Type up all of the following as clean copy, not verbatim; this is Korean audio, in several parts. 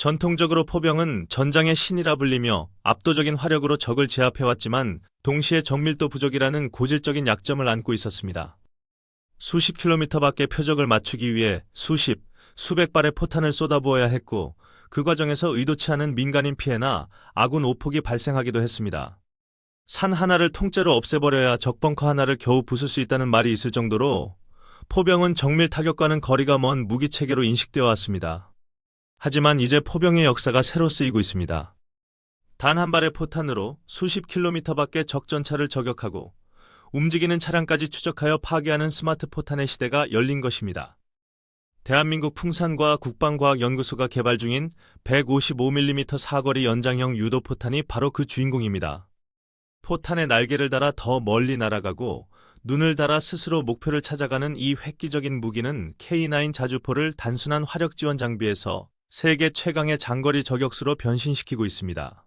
전통적으로 포병은 전장의 신이라 불리며 압도적인 화력으로 적을 제압해왔지만 동시에 정밀도 부족이라는 고질적인 약점을 안고 있었습니다. 수십 킬로미터 밖의 표적을 맞추기 위해 수백 발의 포탄을 쏟아부어야 했고 그 과정에서 의도치 않은 민간인 피해나 아군 오폭이 발생하기도 했습니다. 산 하나를 통째로 없애버려야 적벙커 하나를 겨우 부술 수 있다는 말이 있을 정도로 포병은 정밀 타격과는 거리가 먼 무기체계로 인식되어 왔습니다. 하지만 이제 포병의 역사가 새로 쓰이고 있습니다. 단 한 발의 포탄으로 수십 킬로미터 밖의 적 전차를 저격하고 움직이는 차량까지 추적하여 파괴하는 스마트 포탄의 시대가 열린 것입니다. 대한민국 풍산과 국방과학연구소가 개발 중인 155mm 사거리 연장형 유도포탄이 바로 그 주인공입니다. 포탄에 날개를 달아 더 멀리 날아가고 눈을 달아 스스로 목표를 찾아가는 이 획기적인 무기는 K9 자주포를 단순한 화력 지원 장비에서 세계 최강의 장거리 저격수로 변신시키고 있습니다.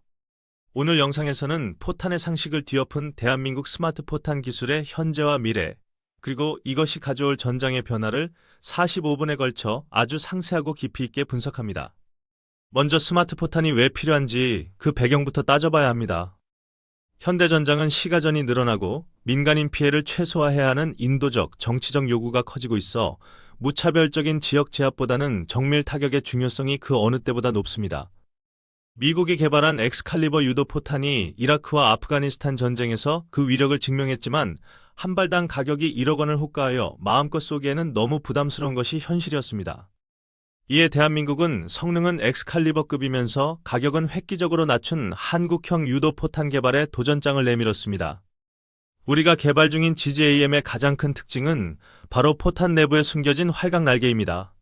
오늘 영상에서는 포탄의 상식을 뒤엎은 대한민국 스마트 포탄 기술의 현재와 미래, 그리고 이것이 가져올 전장의 변화를 45분에 걸쳐 아주 상세하고 깊이 있게 분석합니다. 먼저 스마트 포탄이 왜 필요한지 그 배경부터 따져봐야 합니다. 현대전장은 시가전이 늘어나고 민간인 피해를 최소화해야 하는 인도적, 정치적 요구가 커지고 있어 무차별적인 지역 제압보다는 정밀 타격의 중요성이 그 어느 때보다 높습니다. 미국이 개발한 엑스칼리버 유도포탄이 이라크와 아프가니스탄 전쟁에서 그 위력을 증명했지만 한 발당 가격이 1억 원을 호가하여 마음껏 쏘기에는 너무 부담스러운 것이 현실이었습니다. 이에 대한민국은 성능은 엑스칼리버급이면서 가격은 획기적으로 낮춘 한국형 유도포탄 개발에 도전장을 내밀었습니다. 우리가 개발 중인 GGAM의 가장 큰 특징은 바로 포탄 내부에 숨겨진 활강 날개입니다.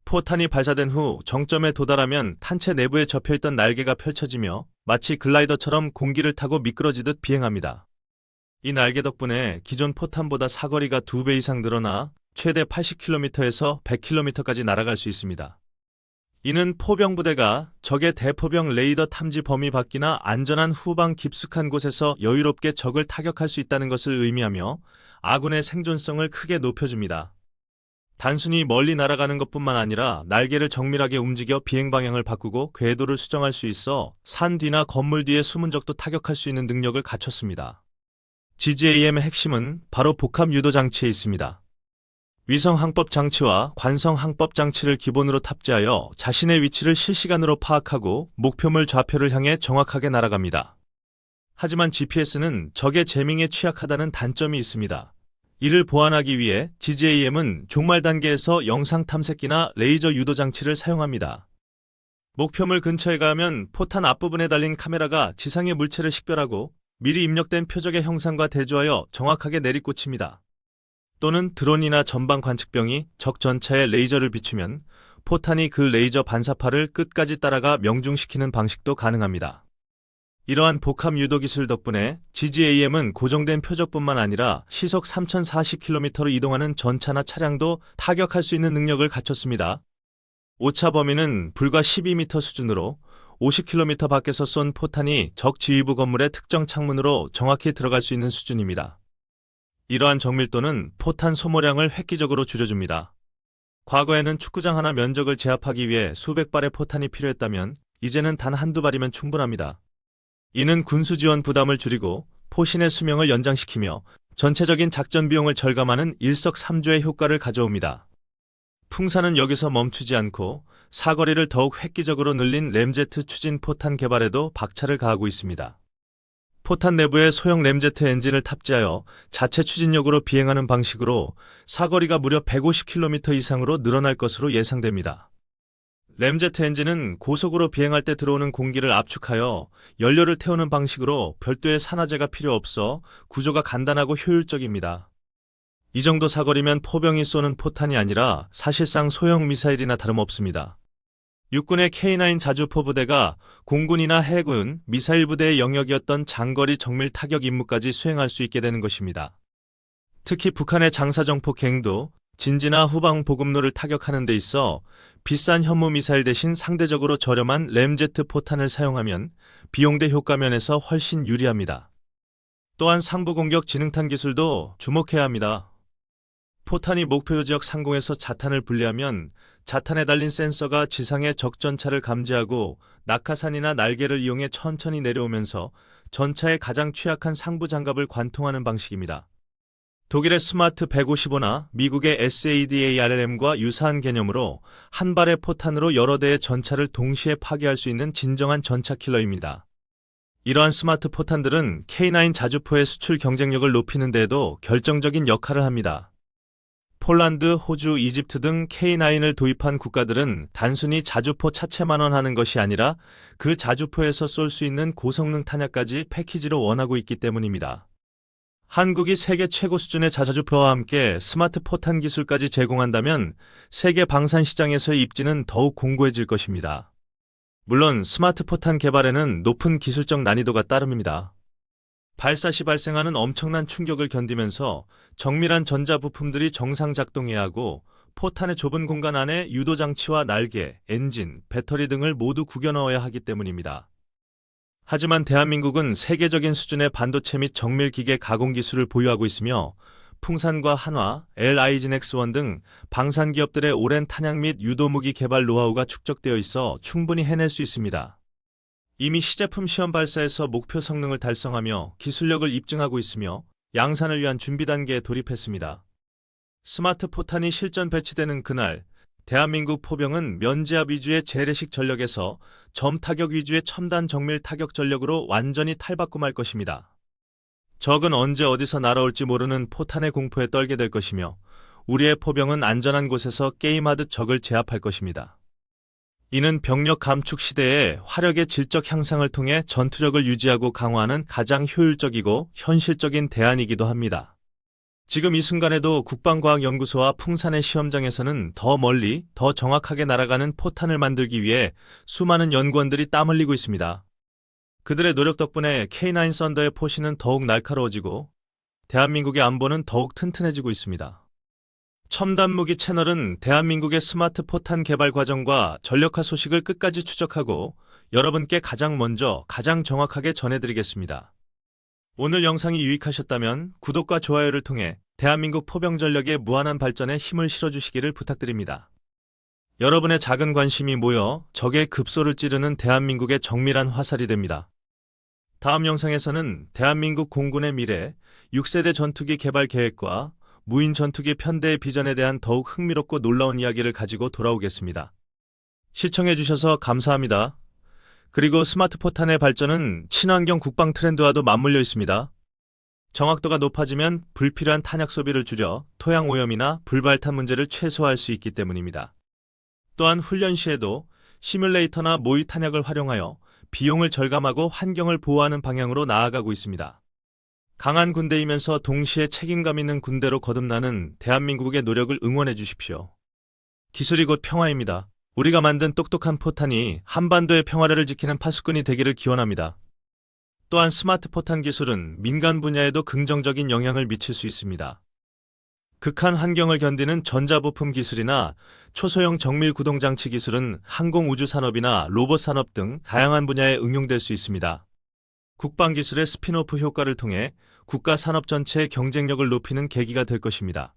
포탄이 발사된 후 정점에 도달하면 탄체 내부에 접혀있던 날개가 펼쳐지며 마치 글라이더처럼 공기를 타고 미끄러지듯 비행합니다. 이 날개 덕분에 기존 포탄보다 사거리가 2배 이상 늘어나 최대 80km에서 100km까지 날아갈 수 있습니다. 이는 포병부대가 적의 대포병 레이더 탐지 범위 밖이나 안전한 후방 깊숙한 곳에서 여유롭게 적을 타격할 수 있다는 것을 의미하며 아군의 생존성을 크게 높여줍니다. 단순히 멀리 날아가는 것뿐만 아니라 날개를 정밀하게 움직여 비행 방향을 바꾸고 궤도를 수정할 수 있어 산 뒤나 건물 뒤에 숨은 적도 타격할 수 있는 능력을 갖췄습니다. GGAM의 핵심은 바로 복합 유도 장치에 있습니다. 위성 항법 장치와 관성 항법 장치를 기본으로 탑재하여 자신의 위치를 실시간으로 파악하고 목표물 좌표를 향해 정확하게 날아갑니다. 하지만 GPS는 적의 재밍에 취약하다는 단점이 있습니다. 이를 보완하기 위해 GGAM은 종말 단계에서 영상 탐색기나 레이저 유도 장치를 사용합니다. 목표물 근처에 가면 포탄 앞부분에 달린 카메라가 지상의 물체를 식별하고 미리 입력된 표적의 형상과 대조하여 정확하게 내리꽂힙니다. 또는 드론이나 전방 관측병이 적 전차에 레이저를 비추면 포탄이 그 레이저 반사파를 끝까지 따라가 명중시키는 방식도 가능합니다. 이러한 복합 유도 기술 덕분에 GGAM은 고정된 표적뿐만 아니라 시속 3040km로 이동하는 전차나 차량도 타격할 수 있는 능력을 갖췄습니다. 오차 범위는 불과 12m 수준으로 50km 밖에서 쏜 포탄이 적 지휘부 건물의 특정 창문으로 정확히 들어갈 수 있는 수준입니다. 이러한 정밀도는 포탄 소모량을 획기적으로 줄여줍니다. 과거에는 축구장 하나 면적을 제압하기 위해 수백 발의 포탄이 필요했다면 이제는 단 한두 발이면 충분합니다. 이는 군수 지원 부담을 줄이고 포신의 수명을 연장시키며 전체적인 작전 비용을 절감하는 일석삼조의 효과를 가져옵니다. 풍산은 여기서 멈추지 않고 사거리를 더욱 획기적으로 늘린 램제트 추진 포탄 개발에도 박차를 가하고 있습니다. 포탄 내부에 소형 램제트 엔진을 탑재하여 자체 추진력으로 비행하는 방식으로 사거리가 무려 150km 이상으로 늘어날 것으로 예상됩니다. 램제트 엔진은 고속으로 비행할 때 들어오는 공기를 압축하여 연료를 태우는 방식으로 별도의 산화제가 필요 없어 구조가 간단하고 효율적입니다. 이 정도 사거리면 포병이 쏘는 포탄이 아니라 사실상 소형 미사일이나 다름없습니다. 육군의 K9 자주포 부대가 공군이나 해군, 미사일 부대의 영역이었던 장거리 정밀 타격 임무까지 수행할 수 있게 되는 것입니다. 특히 북한의 장사정포 갱도, 진지나 후방 보급로를 타격하는 데 있어 비싼 현무 미사일 대신 상대적으로 저렴한 램제트 포탄을 사용하면 비용대 효과 면에서 훨씬 유리합니다. 또한 상부 공격 지능탄 기술도 주목해야 합니다. 포탄이 목표 지역 상공에서 자탄을 분리하면 자탄에 달린 센서가 지상의 적 전차를 감지하고 낙하산이나 날개를 이용해 천천히 내려오면서 전차의 가장 취약한 상부 장갑을 관통하는 방식입니다. 독일의 스마트 155나 미국의 SADARLM과 유사한 개념으로 한 발의 포탄으로 여러 대의 전차를 동시에 파괴할 수 있는 진정한 전차 킬러입니다. 이러한 스마트 포탄들은 K9 자주포의 수출 경쟁력을 높이는 데에도 결정적인 역할을 합니다. 폴란드, 호주, 이집트 등 K9을 도입한 국가들은 단순히 자주포 차체만 원하는 것이 아니라 그 자주포에서 쏠 수 있는 고성능 탄약까지 패키지로 원하고 있기 때문입니다. 한국이 세계 최고 수준의 자주포와 함께 스마트 포탄 기술까지 제공한다면 세계 방산 시장에서의 입지는 더욱 공고해질 것입니다. 물론 스마트 포탄 개발에는 높은 기술적 난이도가 따릅니다. 발사 시 발생하는 엄청난 충격을 견디면서 정밀한 전자 부품들이 정상 작동해야 하고 포탄의 좁은 공간 안에 유도 장치와 날개, 엔진, 배터리 등을 모두 구겨 넣어야 하기 때문입니다. 하지만 대한민국은 세계적인 수준의 반도체 및 정밀 기계 가공 기술을 보유하고 있으며 풍산과 한화, LIGNX1 등 방산 기업들의 오랜 탄약 및 유도무기 개발 노하우가 축적되어 있어 충분히 해낼 수 있습니다. 이미 시제품 시험 발사에서 목표 성능을 달성하며 기술력을 입증하고 있으며 양산을 위한 준비 단계에 돌입했습니다. 스마트 포탄이 실전 배치되는 그날, 대한민국 포병은 면제압 위주의 재래식 전력에서 점타격 위주의 첨단 정밀 타격 전력으로 완전히 탈바꿈할 것입니다. 적은 언제 어디서 날아올지 모르는 포탄의 공포에 떨게 될 것이며 우리의 포병은 안전한 곳에서 게임하듯 적을 제압할 것입니다. 이는 병력 감축 시대에 화력의 질적 향상을 통해 전투력을 유지하고 강화하는 가장 효율적이고 현실적인 대안이기도 합니다. 지금 이 순간에도 국방과학연구소와 풍산의 시험장에서는 더 멀리, 더 정확하게 날아가는 포탄을 만들기 위해 수많은 연구원들이 땀 흘리고 있습니다. 그들의 노력 덕분에 K9 썬더의 포시는 더욱 날카로워지고 대한민국의 안보는 더욱 튼튼해지고 있습니다. 첨단 무기 채널은 대한민국의 스마트 포탄 개발 과정과 전력화 소식을 끝까지 추적하고 여러분께 가장 먼저 가장 정확하게 전해드리겠습니다. 오늘 영상이 유익하셨다면 구독과 좋아요를 통해 대한민국 포병 전력의 무한한 발전에 힘을 실어주시기를 부탁드립니다. 여러분의 작은 관심이 모여 적의 급소를 찌르는 대한민국의 정밀한 화살이 됩니다. 다음 영상에서는 대한민국 공군의 미래, 6세대 전투기 개발 계획과 무인 전투기 편대의 비전에 대한 더욱 흥미롭고 놀라운 이야기를 가지고 돌아오겠습니다. 시청해주셔서 감사합니다. 그리고 스마트 포탄의 발전은 친환경 국방 트렌드와도 맞물려 있습니다. 정확도가 높아지면 불필요한 탄약 소비를 줄여 토양 오염이나 불발탄 문제를 최소화할 수 있기 때문입니다. 또한 훈련 시에도 시뮬레이터나 모의 탄약을 활용하여 비용을 절감하고 환경을 보호하는 방향으로 나아가고 있습니다. 강한 군대이면서 동시에 책임감 있는 군대로 거듭나는 대한민국의 노력을 응원해 주십시오. 기술이 곧 평화입니다. 우리가 만든 똑똑한 포탄이 한반도의 평화를 지키는 파수꾼이 되기를 기원합니다. 또한 스마트 포탄 기술은 민간 분야에도 긍정적인 영향을 미칠 수 있습니다. 극한 환경을 견디는 전자부품 기술이나 초소형 정밀 구동장치 기술은 항공우주산업이나 로봇산업 등 다양한 분야에 응용될 수 있습니다. 국방기술의 스핀오프 효과를 통해 국가 산업 전체의 경쟁력을 높이는 계기가 될 것입니다.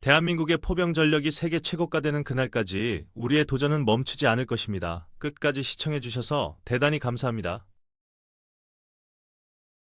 대한민국의 포병 전력이 세계 최고가 되는 그날까지 우리의 도전은 멈추지 않을 것입니다. 끝까지 시청해 주셔서 대단히 감사합니다.